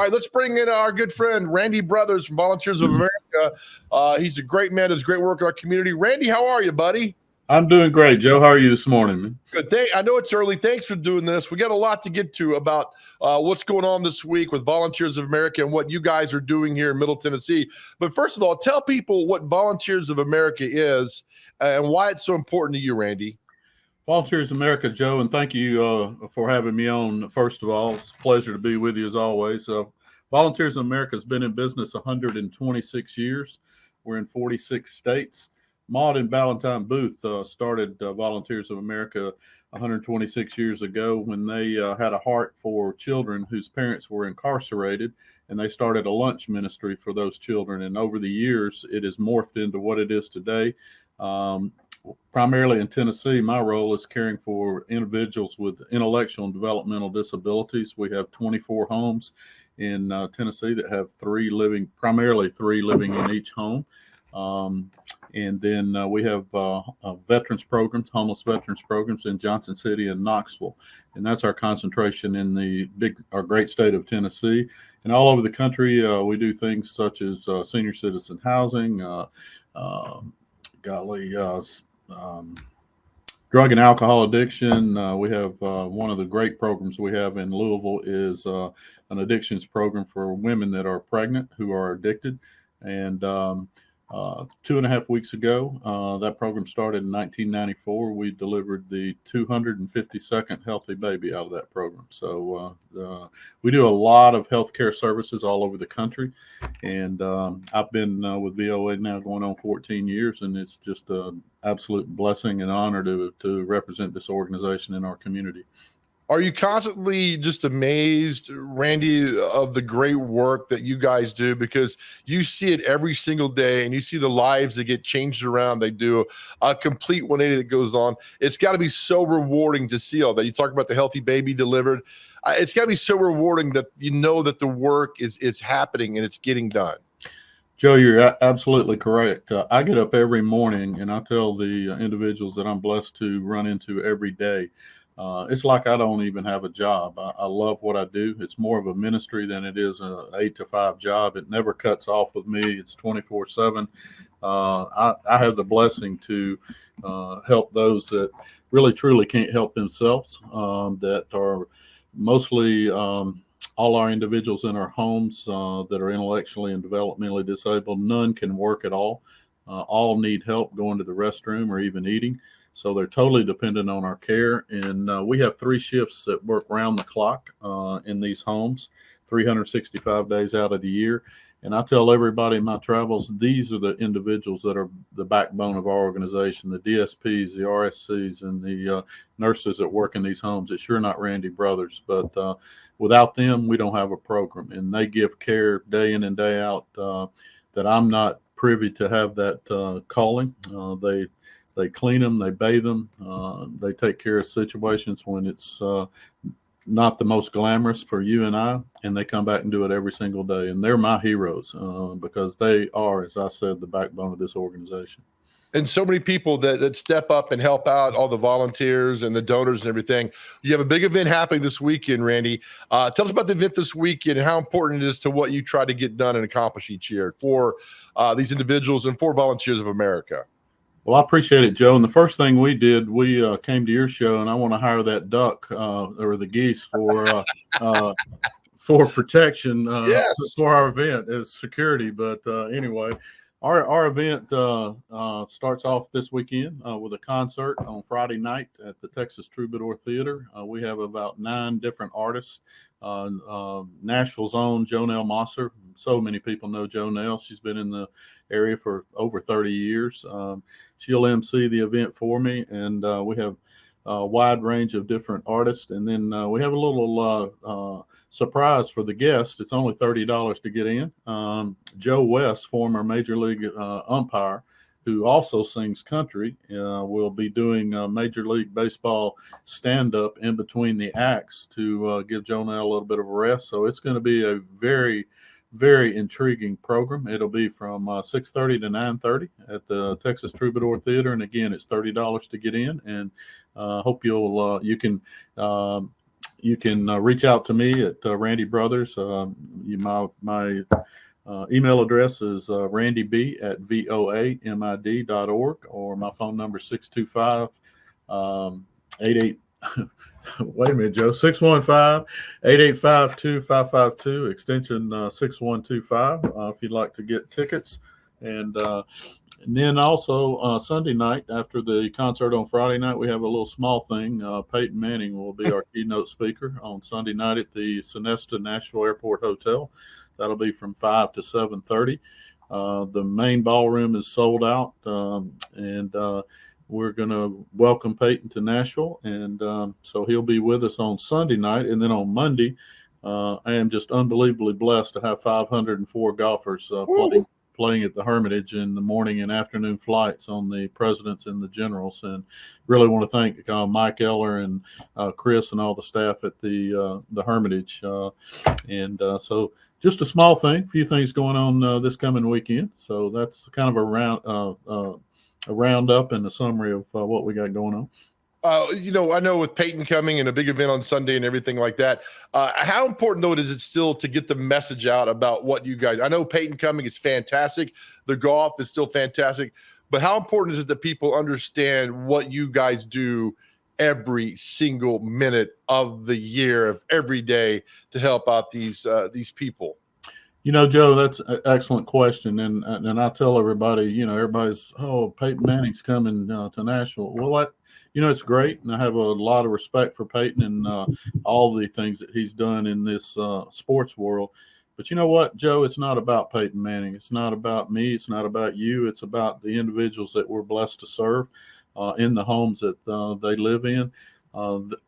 right, let's bring in our good friend Randy Brothers from Volunteers of America. He's a great man, does great work in our community. Randy, how are you, buddy? I'm doing great, Joe. How are you this morning, man? Good. I know it's early. Thanks for doing this. We got a lot to get to about what's going on this week with Volunteers of America and what you guys are doing here in Middle Tennessee. But first of all, tell people what Volunteers of America is and why it's so important to you, Randy. Volunteers of America, Joe, and thank you for having me on. First of all, it's a pleasure to be with you as always. Volunteers of America has been in business 126 years. We're in 46 states. Maud and Valentine Booth started Volunteers of America 126 years ago when they had a heart for children whose parents were incarcerated, and they started a lunch ministry for those children. And over the years, it has morphed into what it is today. Primarily in Tennessee, my role is caring for individuals with intellectual and developmental disabilities. We have 24 homes in Tennessee that have primarily three living in each home. And then we have veterans programs, homeless veterans programs in Johnson City and Knoxville. And that's our concentration in our great state of Tennessee. And all over the country, we do things such as senior citizen housing, drug and alcohol addiction. We have one of the great programs we have in Louisville is an addictions program for women that are pregnant who are addicted. And 2.5 weeks ago, that program started in 1994. We delivered the 252nd healthy baby out of that program. So we do a lot of healthcare services all over the country. And I've been with VOA now going on 14 years, and it's just an absolute blessing and honor to represent this organization in our community. Are you constantly just amazed, Randy, of the great work that you guys do? Because you see it every single day and you see the lives that get changed around. They do a complete 180 that goes on. It's got to be so rewarding to see all that. You talk about the healthy baby delivered. It's got to be so rewarding that you know that the work is happening and it's getting done. Joe, you're absolutely correct. I get up every morning and I tell the individuals that I'm blessed to run into every day. It's like I don't even have a job. I love what I do. It's more of a ministry than it is an 8 to 5 job. It never cuts off with me. It's 24/7. I have the blessing to help those that really truly can't help themselves, that are mostly all our individuals in our homes that are intellectually and developmentally disabled. None can work at all. All need help going to the restroom or even eating. So they're totally dependent on our care. And we have 3 shifts that work round the clock in these homes, 365 days out of the year. And I tell everybody in my travels, these are the individuals that are the backbone of our organization, the DSPs, the RSCs, and the nurses that work in these homes. It's sure not Randy Brothers, but without them, we don't have a program. And they give care day in and day out that I'm not privy to have that calling. They clean them, they bathe them, they take care of situations when it's not the most glamorous for you and I, and they come back and do it every single day. And they're my heroes because they are, as I said, the backbone of this organization. And so many people that step up and help out, all the volunteers and the donors and everything. You have a big event happening this weekend, Randy. Tell us about the event this weekend and how important it is to what you try to get done and accomplish each year for these individuals and for Volunteers of America. Well, I appreciate it, Joe. And the first thing we did, we came to your show, and I want to hire that duck or the geese for protection Yes. for our event as security. But anyway, our event starts off this weekend with a concert on Friday night at the Texas Troubadour Theater. We have about 9 different artists. Nashville's own Jonelle Mosser. So many people know Jonelle. She's been in the area for over 30 years. She'll MC the event for me, and we have a wide range of different artists. And then we have a little surprise for the guests. It's only $30 to get in. Joe West, former Major League umpire, who also sings country, will be doing Major League Baseball stand-up in between the acts to give Jonelle a little bit of a rest. So it's going to be a very, very intriguing program. It'll be from 6:30 to 9:30 at the Texas Troubadour Theater. And again, it's $30 to get in, and hope you can You can reach out to me at Randy Brothers. My email address is randyb@voamid.org, or my phone number is 625 88. Wait a minute, Joe. 615-885-2552, extension 6125, if you'd like to get tickets. And then also Sunday night, after the concert on Friday night, we have a little small thing. Peyton Manning will be our keynote speaker on Sunday night at the Sonesta Nashville Airport Hotel. That'll be from 5 to 7:30. The main ballroom is sold out, and we're going to welcome Peyton to Nashville. And so he'll be with us on Sunday night. And then on Monday, I am just unbelievably blessed to have 504 golfers playing at the Hermitage in the morning and afternoon flights on the Presidents and the Generals. And really want to thank Mike Eller and Chris and all the staff at the Hermitage. So just a small thing, a few things going on this coming weekend. So that's kind of a roundup and a summary of what we got going on. I know with Peyton coming and a big event on Sunday and everything like that, how important, though, is it still to get the message out about what you guys – I know Peyton coming is fantastic. The golf is still fantastic. But how important is it that people understand what you guys do every single minute of the year, of every day, to help out these people? Joe, that's an excellent question. And I tell everybody, everybody's, Peyton Manning's coming to Nashville. Well, it's great. And I have a lot of respect for Peyton and all the things that he's done in this sports world. But you know what, Joe? It's not about Peyton Manning. It's not about me. It's not about you. It's about the individuals that we're blessed to serve in the homes that they live in.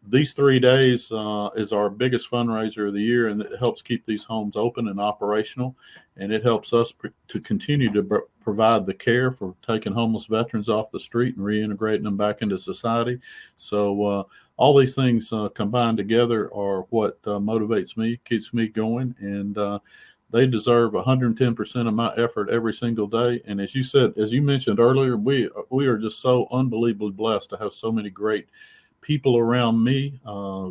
These 3 days is our biggest fundraiser of the year, and it helps keep these homes open and operational, and it helps us to continue to provide the care for taking homeless veterans off the street and reintegrating them back into society. So all these things combined together are what motivates me, keeps me going, and they deserve 110% of my effort every single day. And as you mentioned earlier, we are just so unbelievably blessed to have so many great people around me,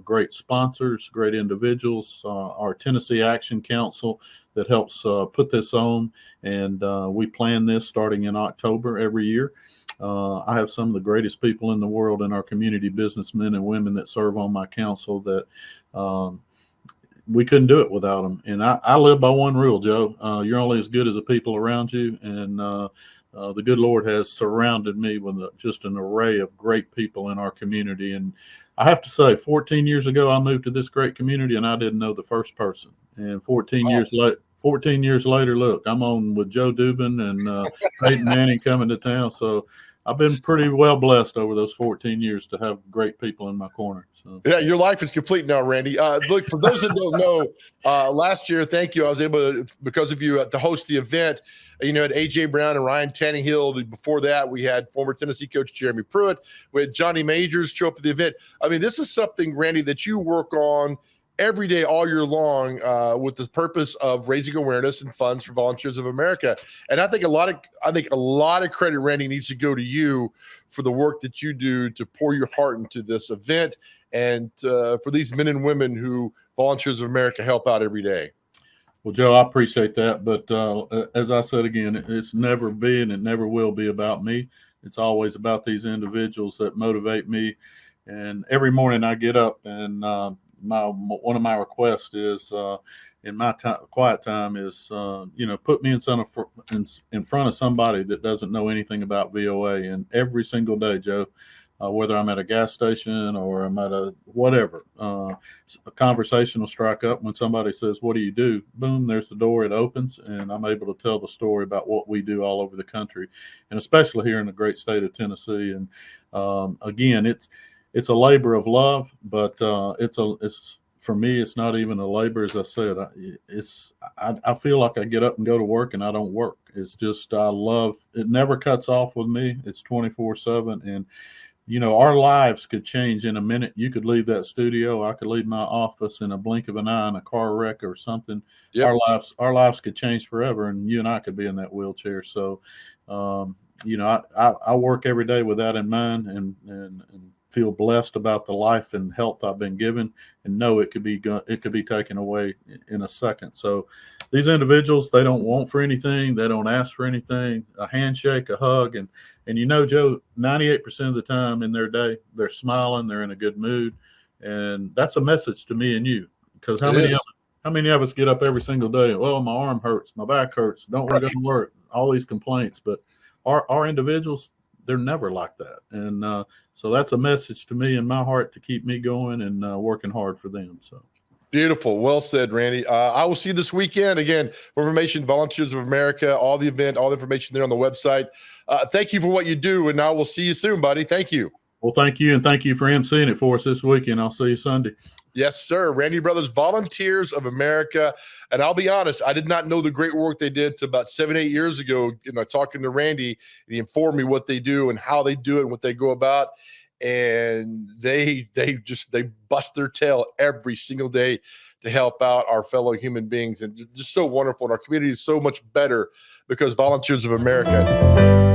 great sponsors, great individuals, our Tennessee Action Council that helps put this on. And we plan this starting in October every year. I have some of the greatest people in the world in our community, businessmen and women that serve on my council that we couldn't do it without them. And I live by one rule, Joe. You're only as good as the people around you. And the good Lord has surrounded me with just an array of great people in our community. And I have to say, 14 years ago, I moved to this great community and I didn't know the first person. And 14 years later, look, I'm on with Joe Dubin and Peyton Manning coming to town. So I've been pretty well blessed over those 14 years to have great people in my corner. So. Yeah, your life is complete now, Randy. Look, for those that don't know, last year, thank you, I was able to, because of you, to host the event. Had AJ Brown and Ryan Tannehill. Before that, we had former Tennessee coach Jeremy Pruitt. We had Johnny Majors show up at the event. I mean, this is something, Randy, that you work on every day, all year long, with the purpose of raising awareness and funds for Volunteers of America. And I think a lot of credit, Randy, needs to go to you for the work that you do to pour your heart into this event and for these men and women who Volunteers of America help out every day. Well, Joe, I appreciate that. But as I said again, it's never been and never will be about me. It's always about these individuals that motivate me. And every morning I get up and one of my requests is in my quiet time is put me in front of somebody that doesn't know anything about VOA. And every single day, Joe, whether I'm at a gas station or I'm at a whatever, a conversation will strike up when somebody says, "What do you do?" Boom, there's the door. It opens, and I'm able to tell the story about what we do all over the country, and especially here in the great state of Tennessee. And again, it's a labor of love, but it's for me, it's not even a labor. As I said, I feel like I get up and go to work and I don't work. It's just, I love, it never cuts off with me. It's 24/7. And, our lives could change in a minute. You could leave that studio. I could leave my office in a blink of an eye in a car wreck or something. Yep. Our lives could change forever. And you and I could be in that wheelchair. So, I work every day with that in mind and feel blessed about the life and health I've been given, and know it could be taken away in a second. So these individuals, they don't want for anything, they don't ask for anything, a handshake, a hug, and Joe, 98% of the time in their day, they're smiling, they're in a good mood, and that's a message to me and you, because how many of us get up every single day? Well, my arm hurts, my back hurts, don't want to go to work, all these complaints. But our individuals, they're never like that. And so that's a message to me in my heart to keep me going and working hard for them. So beautiful. Well said, Randy. I will see you this weekend. Again, for information, Volunteers of America, all the event, all the information there on the website. Thank you for what you do, and I will see you soon, buddy. Thank you. Well, thank you, and thank you for emceeing it for us this weekend. I'll see you Sunday. Yes, sir. Randy Brothers, Volunteers of America. And I'll be honest, I did not know the great work they did to about 7-8 years ago. Talking to Randy, he informed me what they do and how they do it and what they go about. And they bust their tail every single day to help out our fellow human beings. And just so wonderful. And our community is so much better because Volunteers of America